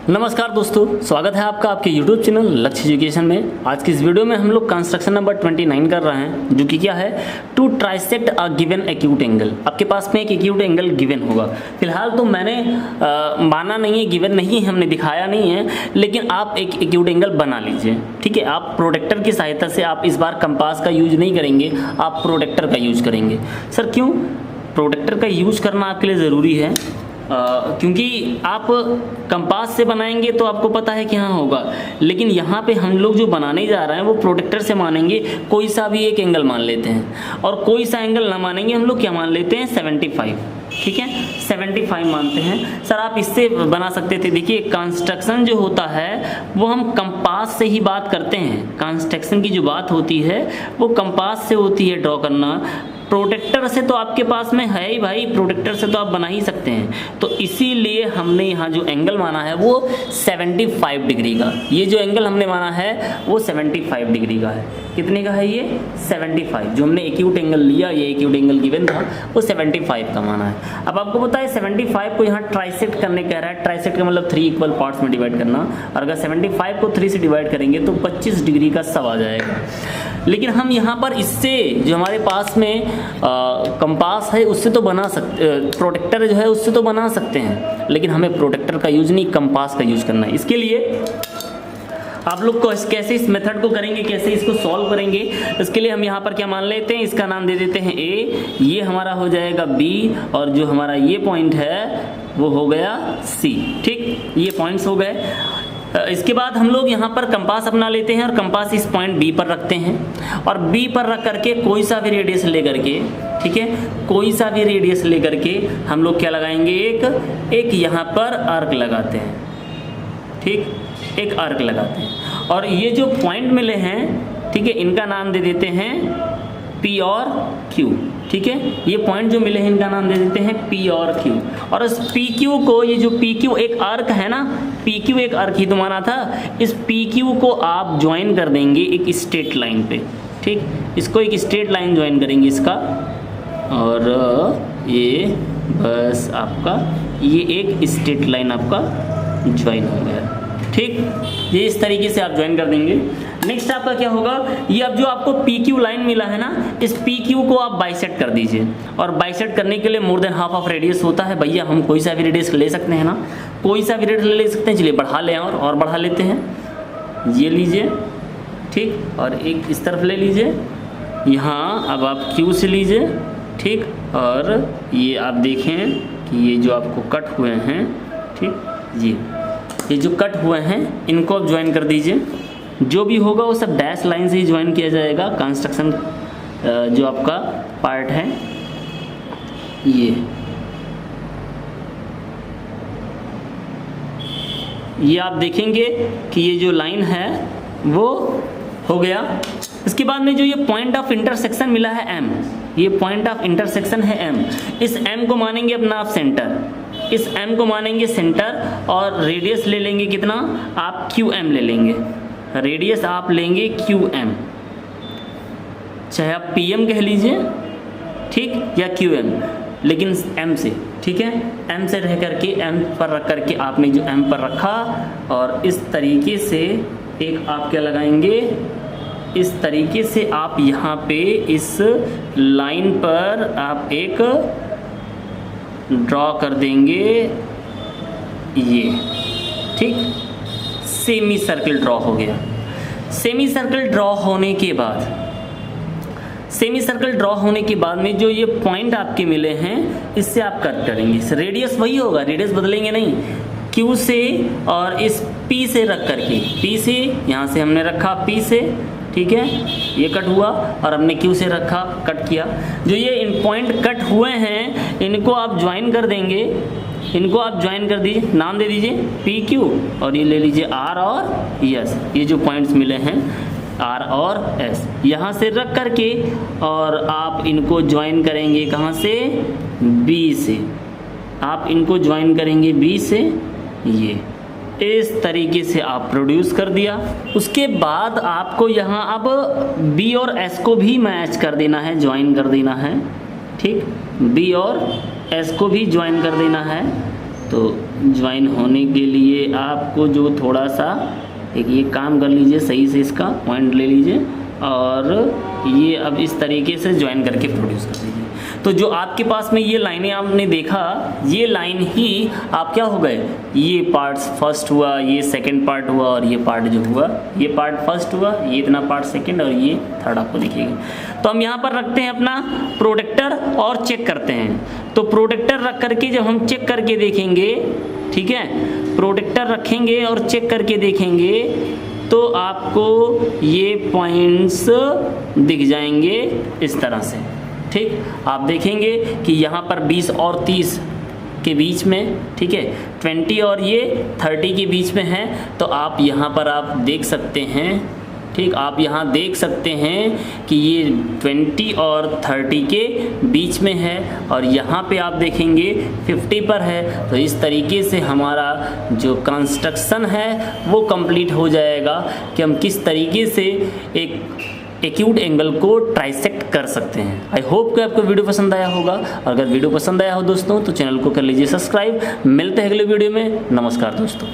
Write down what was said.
नमस्कार दोस्तों, स्वागत है आपका आपके YouTube चैनल लक्ष्य एजुकेशन में। आज की इस वीडियो में हम लोग कंस्ट्रक्शन नंबर 29 कर रहे हैं, जो कि क्या है, to trisect a given acute angle. आपके पास में एक एक्यूट एंगल गिवन होगा। फिलहाल तो मैंने माना नहीं है, गिवन नहीं है, हमने दिखाया नहीं है, लेकिन आप एक एक्यूट एंगल बना लीजिए। ठीक है, आप प्रोटेक्टर की सहायता से, आप इस बार कंपास का यूज नहीं करेंगे, आप प्रोटेक्टर का यूज करेंगे। सर क्यों प्रोटेक्टर का यूज करना आपके लिए ज़रूरी है? क्योंकि आप कंपास से बनाएंगे तो आपको पता है कि हाँ होगा, लेकिन यहाँ पे हम लोग जो बनाने जा रहे हैं वो प्रोटेक्टर से मानेंगे। कोई सा भी एक एंगल मान लेते हैं, और कोई सा एंगल ना मानेंगे, हम लोग क्या मान लेते हैं, 75। ठीक है, 75 मानते हैं। सर आप इससे बना सकते थे। देखिए, कंस्ट्रक्शन जो होता है वो हम कंपास से ही बात करते हैं। कंस्ट्रक्शन की जो बात होती है वो कंपास से होती है, ड्रॉ करना। प्रोटेक्टर से तो आपके पास में है ही भाई, प्रोटेक्टर से तो आप बना ही सकते हैं। तो इसीलिए हमने यहाँ जो एंगल माना है वो 75 डिग्री का। ये जो एंगल हमने माना है वो 75 डिग्री का है। कितने का है ये? 75। जो हमने एक्यूट एंगल लिया, ये एक्यूट एंगल गिवन था, वो 75 का माना है। अब आपको पता है 75 को यहाँ ट्राइसेक्ट करने कह रहा है। ट्राइसेक्ट का मतलब 3 इक्वल पार्ट्स में डिवाइड करना, और अगर 75 को 3 से डिवाइड करेंगे तो 25 डिग्री का सब आ जाएगा। लेकिन हम यहाँ पर इससे जो हमारे पास में कंपास है उससे तो बना सकते, प्रोटेक्टर जो है उससे तो बना सकते हैं, लेकिन हमें प्रोटेक्टर का यूज नहीं, कंपास का यूज करना है। इसके लिए आप लोग को कैसे इस मेथड को करेंगे, कैसे इसको सॉल्व करेंगे, इसके लिए हम यहाँ पर क्या मान लेते हैं, इसका नाम दे देते हैं ए, ये हमारा हो जाएगा बी, और जो हमारा ये पॉइंट है वो हो गया सी। ठीक, ये पॉइंट्स हो गए। इसके बाद हम लोग यहाँ पर कंपास अपना लेते हैं और कंपास इस पॉइंट बी पर रखते हैं, और बी पर रख करके कोई सा भी रेडियस लेकर के, ठीक है, कोई सा भी रेडियस लेकर के हम लोग क्या लगाएंगे, एक यहाँ पर आर्क लगाते हैं। ठीक, एक आर्क लगाते हैं, और ये जो पॉइंट मिले हैं, ठीक है, इनका नाम दे देते हैं P और Q। ठीक है, ये पॉइंट जो मिले हैं इनका नाम दे देते हैं P और Q। और इस PQ को, ये जो PQ एक आर्क है ना, PQ एक आर्क ही तो माना था, इस PQ को आप ज्वाइन कर देंगे एक स्ट्रेट लाइन पे। ठीक, इसको एक स्ट्रेट लाइन ज्वाइन करेंगे इसका, और ये बस आपका ये एक स्ट्रेट लाइन आपका ज्वाइन हो गया। ठीक, ये इस तरीके से आप ज्वाइन कर देंगे। नेक्स्ट आपका क्या होगा, ये अब जो आपको PQ लाइन मिला है ना, इस PQ को आप बाइसेक्ट कर दीजिए। और बाइसेक्ट करने के लिए more than half of radius होता है। भैया हम कोई सा भी रेडियस ले सकते हैं ना, कोई सा भी रेडियस ले सकते हैं। चलिए बढ़ा लें, और बढ़ा लेते हैं। ये लीजिए, ठीक, और एक इस तरफ ले लीजिए। यहाँ अब आप Q से लीजिए, ठीक, और ये आप देखें कि ये जो आपको कट हुए हैं, ठीक, ये जो कट हुए हैं इनको आप ज्वाइन कर दीजिए। जो भी होगा वो सब डैश लाइन से ही ज्वाइन किया जाएगा। कंस्ट्रक्शन जो आपका पार्ट है ये आप देखेंगे कि ये जो लाइन है वो हो गया। इसके बाद में जो ये पॉइंट ऑफ इंटरसेक्शन मिला है M, ये पॉइंट ऑफ इंटरसेक्शन है M। इस M को मानेंगे अपना आप सेंटर, इस M को मानेंगे सेंटर, और रेडियस ले लेंगे कितना, आप QM ले लेंगे। रेडियस आप लेंगे QM, चाहे आप PM कह लीजिए, ठीक, या QM, लेकिन M से। ठीक है, M से रह करके, M पर रख करके आपने जो M पर रखा, और इस तरीके से एक आप क्या लगाएंगे, इस तरीके से आप यहाँ पे इस लाइन पर आप एक ड्रॉ कर देंगे, ये। ठीक, सेमी सर्कल ड्रॉ हो गया। सेमी सर्कल ड्रॉ होने के बाद, सेमी सर्कल ड्रॉ होने के बाद में जो ये पॉइंट आपके मिले हैं, इससे आप कट करेंगे। रेडियस वही होगा, रेडियस बदलेंगे नहीं। Q से और इस P से रख करके, P से यहाँ से हमने रखा, P से, ठीक है, ये कट हुआ, और हमने Q से रखा, कट किया। जो ये इन पॉइंट कट हुए हैं इनको आप ज्वाइन कर देंगे, इनको आप ज्वाइन कर दीजिए, नाम दे दीजिए PQ, और ये ले लीजिए R और S। ये जो पॉइंट्स मिले हैं R और S, यहाँ से रख करके, और आप इनको ज्वाइन करेंगे कहाँ से, B से। आप इनको ज्वाइन करेंगे B से, ये इस तरीके से आप प्रोड्यूस कर दिया। उसके बाद आपको यहाँ अब B और S को भी मैच कर देना है, ज्वाइन कर देना है। ठीक, B और S को भी ज्वाइन कर देना है। तो ज्वाइन होने के लिए आपको जो थोड़ा सा एक ये काम कर लीजिए, सही से इसका पॉइंट ले लीजिए और ये अब इस तरीके से ज्वाइन करके प्रोड्यूस कर दीजिए। तो जो आपके पास में ये लाइनें आपने देखा, ये लाइन ही आप क्या हो गए, ये पार्ट्स फर्स्ट हुआ, ये सेकंड पार्ट हुआ और ये पार्ट जो हुआ, ये पार्ट फर्स्ट हुआ, ये इतना पार्ट सेकंड और ये थर्ड आपको दिखेगा। तो हम यहाँ पर रखते हैं अपना प्रोटेक्टर और चेक करते हैं। तो प्रोटेक्टर रख करके जब हम चेक करके देखेंगे, ठीक है, प्रोटेक्टर रखेंगे और चेक करके देखेंगे तो आपको ये पॉइंट्स दिख जाएंगे इस तरह से। ठीक, आप देखेंगे कि यहाँ पर 20 और 30 के बीच में, ठीक है, 20 और ये 30 के बीच में है। तो आप यहाँ पर आप देख सकते हैं, ठीक, आप यहाँ देख सकते हैं कि ये 20 और 30 के बीच में है और यहाँ पे आप देखेंगे 50 पर है। तो इस तरीके से हमारा जो कंस्ट्रक्शन है वो कंप्लीट हो जाएगा कि हम किस तरीके से एक एक्यूट एंगल को ट्राइसेक्ट कर सकते हैं। आई होप कि आपको वीडियो पसंद आया होगा। अगर वीडियो पसंद आया हो दोस्तों तो चैनल को कर लीजिए सब्सक्राइब। मिलते हैं अगले वीडियो में। नमस्कार दोस्तों।